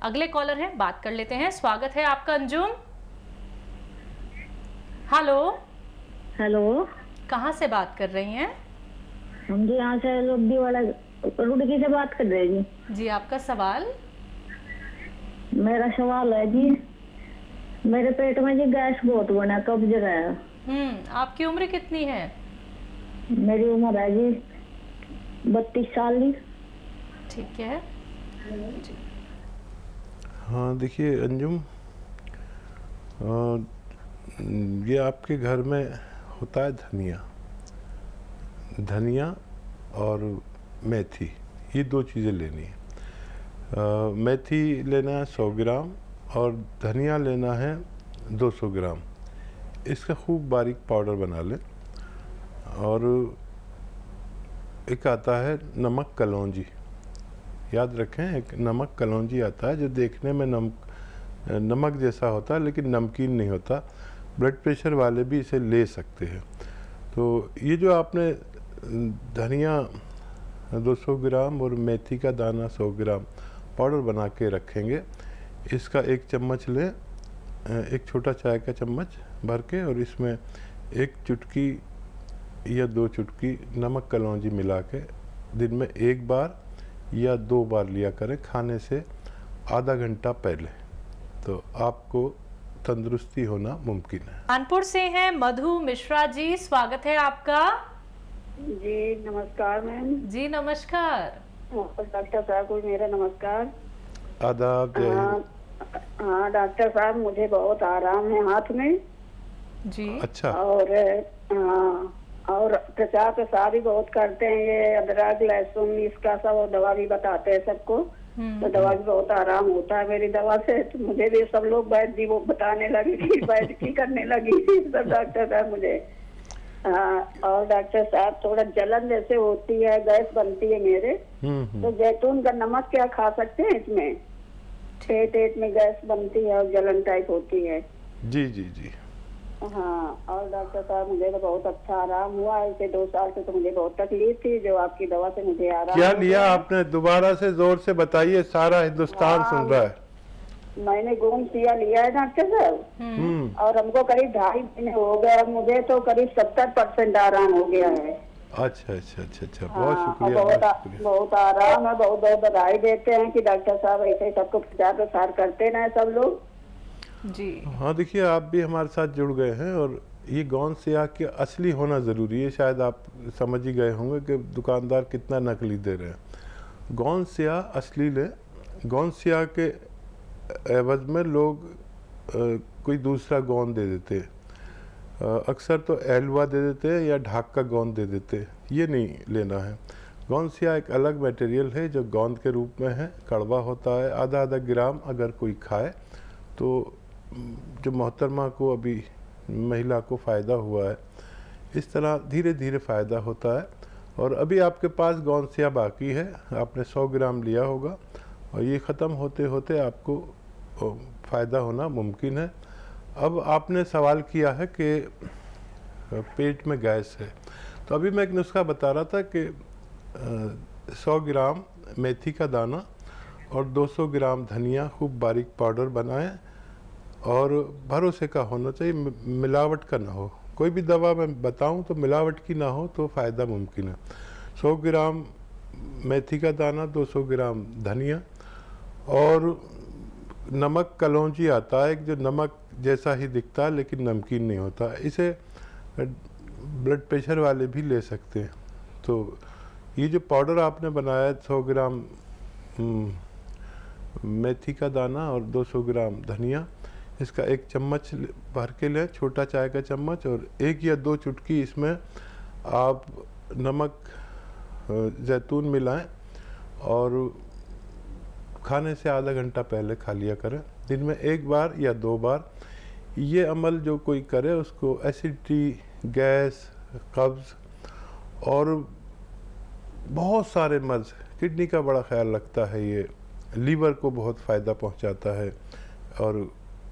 अगले कॉलर हैं, बात कर लेते हैं। स्वागत है आपका अंजुम। हेलो। हेलो, कहाँ से बात कर रही हैं? हम जी यहाँ से लोधी वाला रुड़की से बात कर रहे हैं जी। जी, आपका सवाल? मेरा सवाल है जी, मेरे पेट में जी गैस बहुत बना, कब्ज है। आपकी उम्र कितनी है? मेरी उम्र है जी 32 साल जी। ठीक है। हाँ देखिए अंजुम, ये आपके घर में होता है धनिया और मेथी, ये दो चीज़ें लेनी है। मेथी लेना है 100 ग्राम और धनिया लेना है 200 ग्राम। इसका खूब बारीक पाउडर बना लें। और एक आता है नमक कलौंजी, याद रखें, एक नमक कलौंजी आता है जो देखने में नमक जैसा होता है लेकिन नमकीन नहीं होता। ब्लड प्रेशर वाले भी इसे ले सकते हैं। तो ये जो आपने धनिया 200 ग्राम और मेथी का दाना 100 ग्राम पाउडर बना के रखेंगे, इसका एक चम्मच लें, एक छोटा चाय का चम्मच भर के, और इसमें एक चुटकी या 2 चुटकी नमक कलौंजी मिला के दिन में 1 बार या 2 बार लिया करें, खाने से आधा घंटा पहले, तो आपको तंदुरुस्ती होना मुमकिन है। कानपुर से हैं मधु मिश्रा जी, स्वागत है आपका। जी नमस्कार मैम। जी नमस्कार। डॉक्टर साहब को मेरा नमस्कार। आदाब। हाँ डॉक्टर साहब, मुझे बहुत आराम है हाथ में जी। अच्छा। और हाँ, और प्रचार प्रसार भी बहुत करते हैं, ये अदरक लहसुन इसका सब दवा भी बताते हैं सबको। तो दवा भी बहुत आराम होता है मेरी दवा से। तो मुझे भी सब लोग वैद्य जी वो बताने लगी थी, वैद्य की करने लगी थी सब डॉक्टर साहब मुझे। हाँ, और डॉक्टर साहब थोड़ा जलन जैसे होती है, गैस बनती है मेरे, तो जैतून का नमक क्या खा सकते हैं इसमें? पेट में गैस बनती है और जलन टाइप होती है। जी जी जी। हाँ, और डॉक्टर साहब मुझे तो बहुत अच्छा आराम हुआ है। इसे 2 साल से तो मुझे बहुत तकलीफ थी, जो आपकी दवा से मुझे आराम। क्या लिया आपने? दोबारा से जोर से बताइए, सारा हिंदुस्तान सुन रहा है। मैंने गोंदतिया लिया है डॉक्टर साहब, और हमको करीब 2.5 महीने हो गए। मुझे तो करीब 70% आराम हो गया है। अच्छा अच्छा अच्छा अच्छा, बहुत शुक्रिया। बहुत आराम है। बहुत बहुत बधाई देते हैं कि डॉक्टर साहब ऐसे सबको प्रचार प्रसार करते रहे सब लोग जी। हाँ देखिए, आप भी हमारे साथ जुड़ गए हैं, और ये गौंद स्याह के असली होना ज़रूरी है। शायद आप समझ ही गए होंगे कि दुकानदार कितना नकली दे रहे हैं। गौंद स्याह असली लें। गौंद स्याह के एवज में लोग कोई दूसरा गोंद दे देते हैं। अक्सर तो एलवा दे देते हैं या ढाक का गोंद दे देते हैं, ये नहीं लेना है। गोंद स्याह एक अलग मटेरियल है जो गोंद के रूप में है, कड़वा होता है। आधा ग्राम अगर कोई खाए तो जो मोहतरमा को, अभी महिला को फ़ायदा हुआ है, इस तरह धीरे धीरे फ़ायदा होता है। और अभी आपके पास गोंद स्याह बाकी है, आपने 100 ग्राम लिया होगा, और ये ख़त्म होते होते आपको फ़ायदा होना मुमकिन है। अब आपने सवाल किया है कि पेट में गैस है, तो अभी मैं एक नुस्खा बता रहा था कि 100 ग्राम मेथी का दाना और 200 ग्राम धनिया खूब बारीक पाउडर बनाएं, और भरोसे का होना चाहिए, मिलावट का ना हो। कोई भी दवा मैं बताऊं तो मिलावट की ना हो तो फ़ायदा मुमकिन है। 100 ग्राम मेथी का दाना, 200 ग्राम धनिया, और नमक कलौंजी आता है, जो नमक जैसा ही दिखता है लेकिन नमकीन नहीं होता। इसे ब्लड प्रेशर वाले भी ले सकते हैं। तो ये जो पाउडर आपने बनाया है, 100 ग्राम मेथी का दाना और 200 ग्राम धनिया, इसका एक चम्मच भर के लें, छोटा चाय का चम्मच, और 1 या 2 चुटकी इसमें आप नमक जैतून मिलाएं, और खाने से आधा घंटा पहले खा लिया करें। दिन में 1 बार या 2 बार। ये अमल जो कोई करे उसको एसिडिटी, गैस, कब्ज़ और बहुत सारे मर्ज़, किडनी का बड़ा ख्याल रखता है, ये लीवर को बहुत फ़ायदा पहुंचाता है, और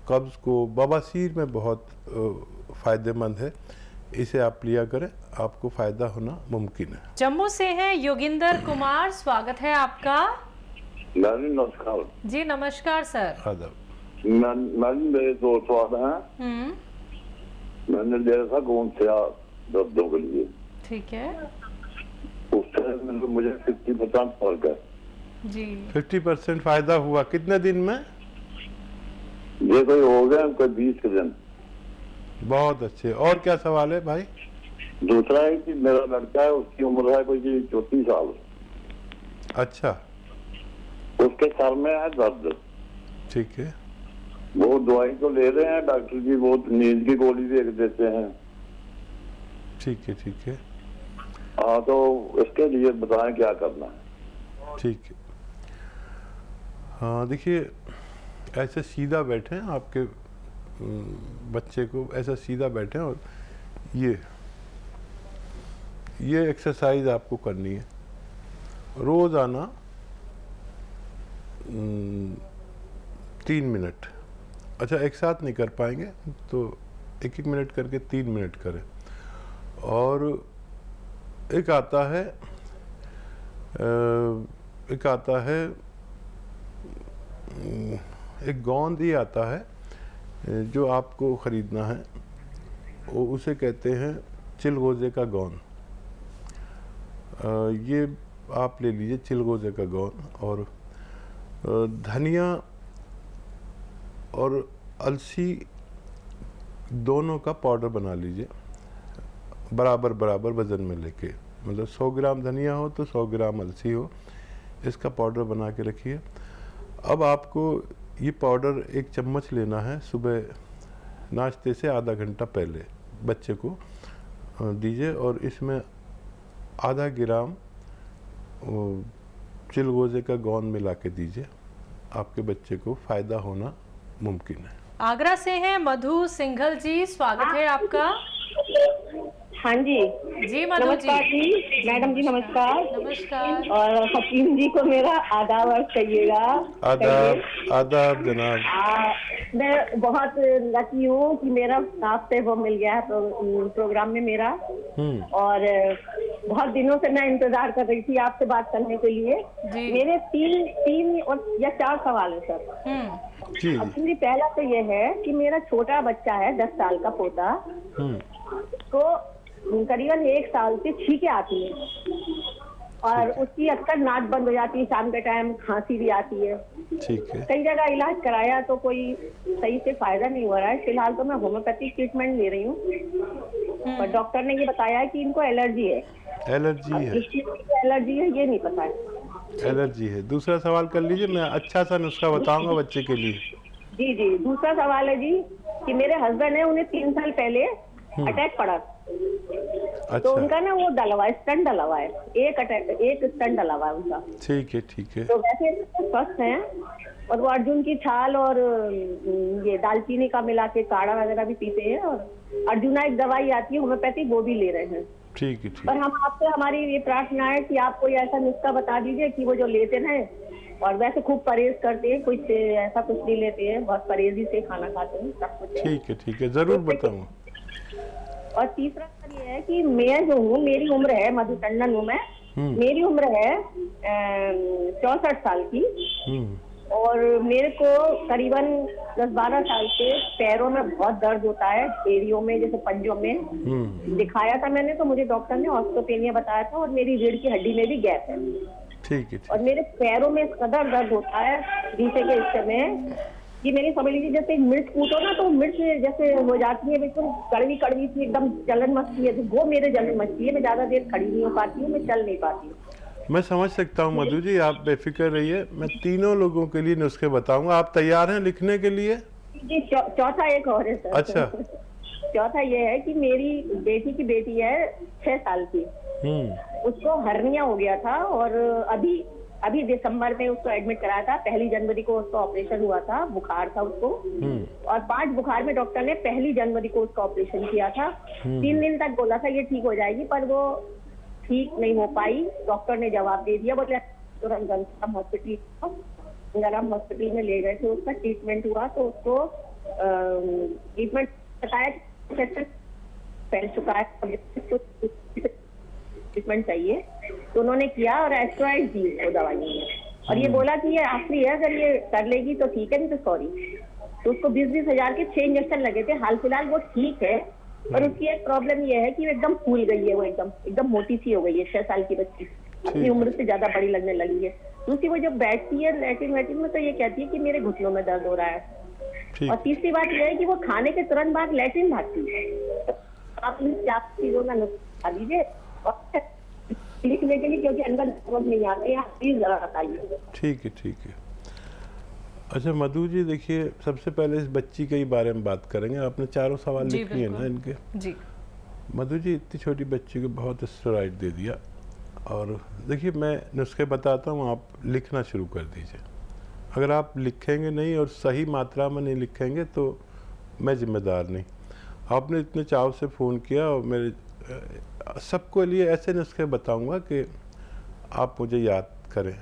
कब्ज़ को, बवासीर में बहुत फ़ायदेमंद है। इसे आप लिया करें, आपको फ़ायदा होना मुमकिन है। जम्मू से हैं योगिंदर कुमार, स्वागत है आपका। मैडम नमस्कार। जी नमस्कार सर। आदाब। मैडम मेरे 2 सवाल हैं। मैंने लिया था कौन से दर्दों के लिए, ठीक है उससे मुझे 50% फर्क है। जी 50% फायदा हुआ कितने दिन में? ये कोई हो गया कोई 20 दिन। बहुत अच्छे। और क्या सवाल है भाई? दूसरा है कि मेरा लड़का है, उसकी उम्र है कोई 34 साल। अच्छा उसके सर में है दर्द। ठीक है। वो दवाई तो ले रहे हैं, डॉक्टर जी वो नींद की गोली भी एक देते हैं। ठीक है ठीक है हाँ, तो इसके लिए बताएं क्या करना है। ठीक है। हाँ देखिए, ऐसे सीधा बैठे हैं, आपके बच्चे को ऐसा सीधा बैठे हैं और ये एक्सरसाइज आपको करनी है रोज़ाना 3 मिनट। अच्छा एक साथ नहीं कर पाएंगे तो 1-1 मिनट करके 3 मिनट करें। और एक आता है एक गोंद ही आता है जो आपको ख़रीदना है, वो उसे कहते हैं चिलगोज़े का गोंद। ये आप ले लीजिए चिलगोज़े का गोंद, और धनिया और अलसी दोनों का पाउडर बना लीजिए, बराबर बराबर वज़न में लेके, मतलब 100 ग्राम धनिया हो तो 100 ग्राम अलसी हो, इसका पाउडर बना के रखिए। अब आपको ये पाउडर 1 चम्मच लेना है, सुबह नाश्ते से आधा घंटा पहले बच्चे को दीजिए, और इसमें आधा ग्राम चिलगोज़े का गोंद मिला के दीजिए। आपके बच्चे को फ़ायदा होना मुमकिन है। आगरा से हैं मधु सिंघल जी, स्वागत है आपका। हाँ जी जी मधु नमस्कार जी। जी। मैडम जी नमस्कार। नमस्कार। और हकीम जी को मेरा आदाब अर्ज कहिएगा। आदाब आदाब जनाब। मैं बहुत लकी हूँ कि मेरा आप से वो मिल गया है प्रोग्राम में मेरा, और बहुत दिनों से मैं इंतजार कर रही थी आपसे बात करने के लिए। जी। मेरे 3 या 4 सवाल है सर। जी एक्चुअली पहला तो ये है कि मेरा छोटा बच्चा है 10 साल का पोता, तो करीबन 1 साल से छींकें आती है और उसकी अक्सर नाक बंद हो जाती है, शाम के टाइम खांसी भी आती है। ठीक है। कई जगह इलाज कराया तो कोई सही से फायदा नहीं हो रहा है। फिलहाल तो मैं होम्योपैथिक ट्रीटमेंट ले रही हूँ, पर डॉक्टर ने ये बताया है कि इनको एलर्जी है। एलर्जी है? किस चीज़ की एलर्जी है ये नहीं पता है। एलर्जी है। दूसरा सवाल कर लीजिए, मैं अच्छा सा नुस्खा बताऊंगा बच्चे के लिए। जी जी दूसरा सवाल है जी कि मेरे हस्बैंड है, उन्हें 3 साल पहले अटैक पड़ा। अच्छा तो उनका ना वो स्टंट डला हुआ है, एक स्टंट डला हुआ है उनका। ठीक है ठीक है। तो वैसे स्वस्थ हैं, और वो अर्जुन की छाल और ये दालचीनी का मिला के काढ़ा वगैरह भी पीते हैं, और अर्जुना एक दवाई आती है होम्योपैथिक, वो भी ले रहे हैं। ठीक है ठीक पर है। हम आपसे, हमारी ये प्रार्थना है कि आप कोई ऐसा नुस्खा बता दीजिए कि वो जो लेते हैं, और वैसे खूब परहेज करते हैं, कुछ ऐसा कुछ नहीं लेते हैं, बहुत परहेजी से खाना खाते हैं सब कुछ। ठीक है ज़रूर बताऊँगा। और तीसरा ये है कि मैं जो हूँ, मेरी उम्र है, मधु टंडन हूँ मैं, मेरी उम्र है 64 साल की, और मेरे को करीबन 10-12 साल से पैरों में बहुत दर्द होता है, एड़ियों में, जैसे पंजों में। दिखाया था मैंने, तो मुझे डॉक्टर ने ऑस्टियोपेनिया बताया था, और मेरी रीढ़ की हड्डी में भी गैप है। ठीक है। और मेरे पैरों में इस कदर दर्द होता है नीचे के हिस्से में कि मेरी समझ लीजिए जैसे मिर्च कूटो ना, तो मिर्च जैसे हो जाती है, बिल्कुल कड़वी कड़वी सी एकदम जलन मचती है, तो वो मेरे जलन मचती है। मैं ज्यादा देर खड़ी नहीं हो पाती हूँ, मैं चल नहीं पाती हूँ। मैं समझ सकता हूँ मधु जी, आप बेफिक्र रहिए, मैं तीनों लोगों के लिए नुस्खे बताऊंगा। आप तैयार हैं लिखने के लिए? जी चौथा एक और है सर। अच्छा। चौथा ये है कि मेरी बेटी की बेटी है 6 साल की, उसको हर्निया हो गया था, और अभी दिसंबर में उसको एडमिट कराया था। 1 जनवरी को उसका ऑपरेशन हुआ था, बुखार था उसको, और 5 बुखार में डॉक्टर ने 1 जनवरी को उसका ऑपरेशन किया था। 3 दिन तक बोला था ये ठीक हो जाएगी, पर वो ठीक नहीं हो पाई। डॉक्टर ने जवाब दे दिया, बोले तुरंत गरम हॉस्पिटल में ले गए थे, उसका ट्रीटमेंट हुआ, तो उसको ट्रीटमेंट बताया फैल चुका है, ट्रीटमेंट चाहिए, तो उन्होंने किया और एस्ट्रॉइड दी वो दवाई। और ये बोला कि ये असली है, अगर ये कर लेगी तो ठीक है, नहीं तो सॉरी। तो उसको 20-20 हजार के 6 इंजेक्शन लगे थे। हाल फिलहाल वो ठीक है, पर उसकी एक प्रॉब्लम ये है कि वो एकदम फूल गई है, वो एकदम मोटी सी हो गई है। 6 साल की बच्ची अपनी उम्र से ज्यादा बड़ी लगने लगी है। दूसरी वो जब बैठती है लैट्रिन वैट्रिन में तो ये कहती है कि मेरे घुटनों में दर्द हो रहा है। और तीसरी बात यह है कि वो खाने के तुरंत बाद लैट्रिन भागती है। आप इन 4 चीजों का नुस्खा दीजिए और लिखने के लिए, क्योंकि अंदर समझ नहीं आते हैं, प्लीज जरा बताइए। ठीक है। अच्छा मधु जी, देखिए सबसे पहले इस बच्ची के बारे में बात करेंगे। आपने चारों सवाल लिख लिए ना इनके? जी। मधु जी, इतनी छोटी बच्ची को बहुत स्टेरॉइड दे दिया, और देखिए मैं नुस्खे बताता हूँ, आप लिखना शुरू कर दीजिए। अगर आप लिखेंगे नहीं और सही मात्रा में नहीं लिखेंगे तो मैं जिम्मेदार नहीं। आपने इतने चाव से फ़ोन किया, और मेरे सबको लिए ऐसे नुस्खे बताऊंगा कि आप मुझे याद करें।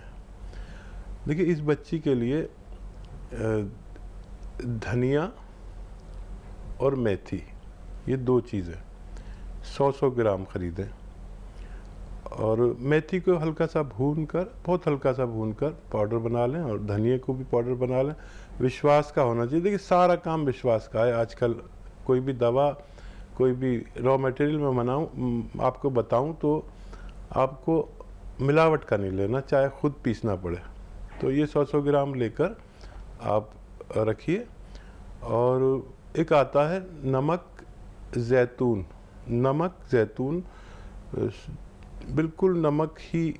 देखिए इस बच्ची के लिए धनिया और मेथी, ये 2 चीज़ें 100-100 ग्राम ख़रीदें, और मेथी को हल्का सा भून कर, बहुत हल्का सा भून कर पाउडर बना लें, और धनिया को भी पाउडर बना लें। विश्वास का होना चाहिए। देखिए सारा काम विश्वास का है आजकल। कोई भी दवा, कोई भी रॉ मटेरियल मैं आपको बताऊं तो आपको मिलावट का नहीं लेना, चाहे खुद पीसना पड़े। तो ये 100-100 ग्राम लेकर आप रखिए। और एक आता है नमक जैतून, बिल्कुल नमक ही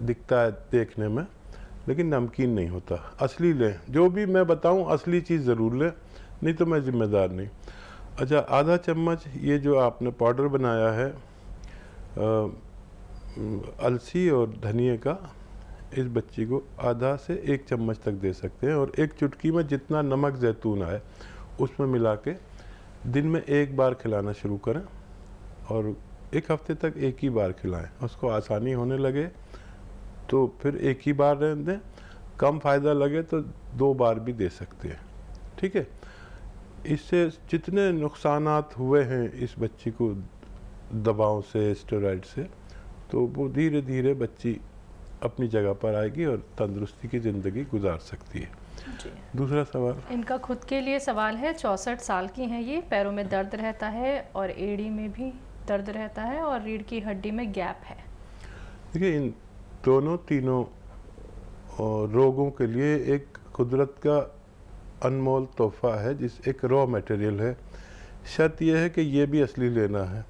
दिखता है देखने में, लेकिन नमकीन नहीं होता। असली लें, जो भी मैं बताऊं असली चीज़ ज़रूर लें, नहीं तो मैं जिम्मेदार नहीं। अच्छा, आधा चम्मच ये जो आपने पाउडर बनाया है अलसी और धनिए का, इस बच्ची को आधा से 1 चम्मच तक दे सकते हैं। और 1 चुटकी में जितना नमक जैतून आए उसमें मिला के दिन में 1 बार खिलाना शुरू करें, और 1 हफ्ते तक 1 ही बार खिलाएं। उसको आसानी होने लगे तो फिर 1 ही बार रहने दें, कम फ़ायदा लगे तो 2 बार भी दे सकते हैं। ठीक है। इससे जितने नुकसानात हुए हैं इस बच्ची को दवाओं से, स्टेरॉइड से, तो वो धीरे धीरे बच्ची अपनी जगह पर आएगी और तंदुरुस्ती की ज़िंदगी गुजार सकती है। जी। दूसरा सवाल इनका खुद के लिए सवाल है। 64 साल की हैं ये, पैरों में दर्द रहता है और एड़ी में भी दर्द रहता है और रीढ़ की हड्डी में गैप है। देखिए इन तीनों रोगों के लिए एक कुदरत का अनमोल तोहफा है, एक रॉ मटेरियल है। शर्त यह है कि ये भी असली लेना है।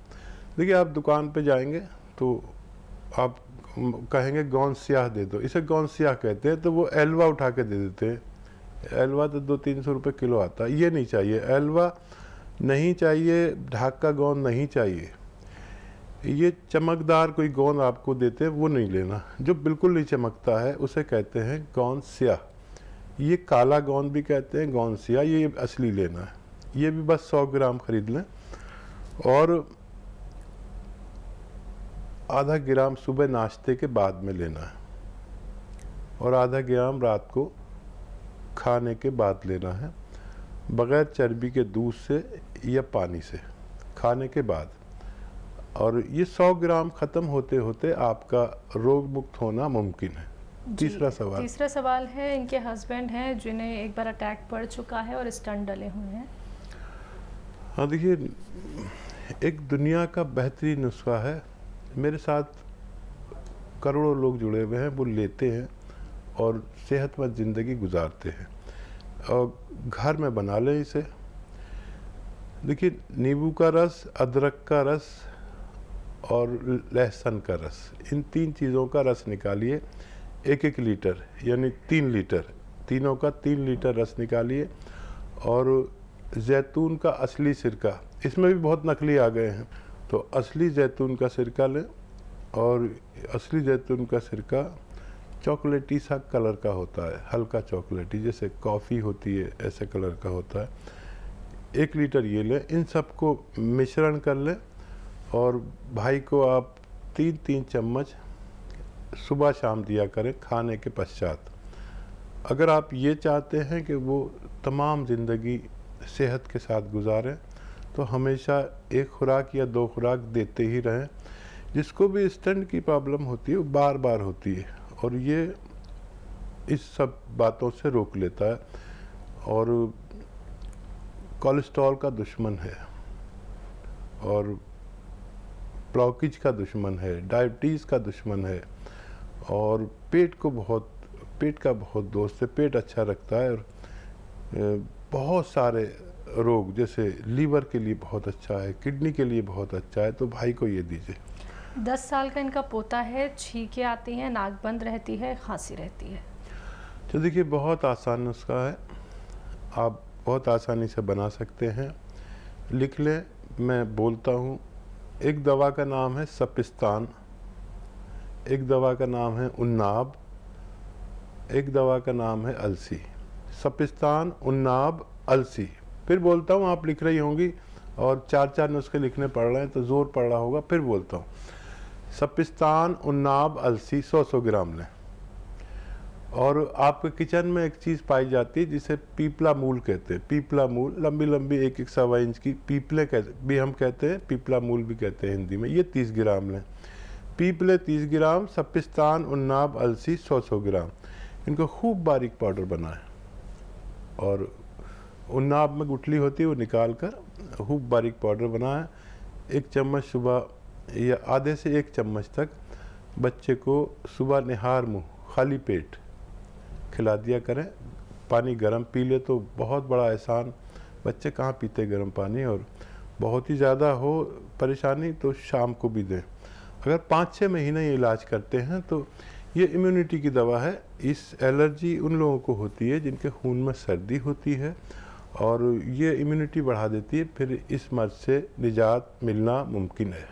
देखिए आप दुकान पे जाएंगे तो आप कहेंगे गौन स्याह दे दो, इसे गौन स्याह कहते हैं, तो वो एलवा उठा के दे देते हैं। एलवा तो 200-300 रुपये किलो आता है। ये नहीं चाहिए, एलवा नहीं चाहिए, ढाका गोंद नहीं चाहिए। ये चमकदार कोई गोंद आपको देते हैं वो नहीं लेना। जो बिल्कुल नहीं चमकता है उसे कहते हैं गोंद स्याह। ये काला गोंद भी कहते हैं, गोंद स्याह, ये असली लेना है। ये भी बस 100 ग्राम खरीद लें, और आधा ग्राम सुबह नाश्ते के बाद में लेना है, और आधा ग्राम रात को खाने के बाद लेना है, बग़ैर चर्बी के दूध से या पानी से, खाने के बाद। और ये 100 ग्राम ख़त्म होते होते आपका रोग मुक्त होना मुमकिन है। तीसरा सवाल है, इनके हस्बैंड हैं जिन्हें एक बार अटैक पड़ चुका है और स्टंट डले हुए हैं। हाँ देखिए, एक दुनिया का बेहतरीन नुस्खा है। मेरे साथ करोड़ों लोग जुड़े हुए हैं, वो लेते हैं और सेहतमंद ज़िंदगी गुजारते हैं। और घर में बना लें इसे। देखिए नींबू का रस, अदरक का रस और लहसुन का रस, इन 3 चीज़ों का रस निकालिए। 1-1 लीटर यानी 3 लीटर, तीनों का 3 लीटर रस निकालिए। और जैतून का असली सिरका, इसमें भी बहुत नकली आ गए हैं, तो असली जैतून का सिरका लें। और असली जैतून का सिरका चॉकलेटी सा कलर का होता है, हल्का चॉकलेटी, जैसे कॉफ़ी होती है ऐसे कलर का होता है। 1 लीटर ये लें। इन सबको मिश्रण कर लें, और भाई को आप 3-3 चम्मच सुबह शाम दिया करें खाने के पश्चात। अगर आप ये चाहते हैं कि वो तमाम ज़िंदगी सेहत के साथ गुजारें, तो हमेशा 1 खुराक या 2 खुराक देते ही रहें। जिसको भी स्टंट की प्रॉब्लम होती है वो बार बार होती है, और ये इस सब बातों से रोक लेता है। और कोलेस्ट्रॉल का दुश्मन है और ब्लॉकेज का दुश्मन है, डायबिटीज़ का दुश्मन है और पेट का बहुत दोस्त है। पेट अच्छा रखता है और बहुत सारे रोग जैसे लीवर के लिए बहुत अच्छा है, किडनी के लिए बहुत अच्छा है, तो भाई को ये दीजिए। 10 साल का इनका पोता है, छींकें आती हैं, नाक बंद रहती है, खांसी रहती है। तो देखिए बहुत आसान नुस्खा है, आप बहुत आसानी से बना सकते हैं। लिख लें, मैं बोलता हूँ। एक दवा का नाम है सपिस्तान, एक दवा का नाम है उन्नाब, एक दवा का नाम है अलसी। सपिस्तान, उन्नाब, अलसी। फिर बोलता हूँ, आप लिख रही होंगी और 4-4 नुस्खे लिखने पड़ रहे हैं तो ज़ोर पड़ रहा होगा। फिर बोलता हूँ, सपिस्तान, उन्नाब, अलसी 100-100 ग्राम लें। और आपके किचन में एक चीज़ पाई जाती है जिसे पीपला मूल कहते हैं। पीपला मूल, लंबी लंबी 1-1 सवा इंच की पीपले भी हम कहते हैं, पीपला मूल भी कहते हैं हिंदी में। ये 30 ग्राम लें। पीपले 30 ग्राम, सपिस्तान, उन्नाब, अलसी 100-100 ग्राम। इनको खूब बारीक पाउडर बनाएं और उन्नाब में गुठली होती है वो निकाल कर खूब बारीक पाउडर बनाएं। 1 चम्मच सुबह या आधे से 1 चम्मच तक बच्चे को सुबह निहार मुँह खाली पेट खिला दिया करें। पानी गर्म पी ले तो बहुत बड़ा एहसान, बच्चे कहाँ पीते गर्म पानी। और बहुत ही ज़्यादा हो परेशानी तो शाम को भी दें। अगर 5-6 महीने ये इलाज करते हैं तो ये इम्यूनिटी की दवा है। इस एलर्जी उन लोगों को होती है जिनके खून में सर्दी होती है और ये इम्यूनिटी बढ़ा देती है, फिर इस मर्ज से निजात मिलना मुमकिन है।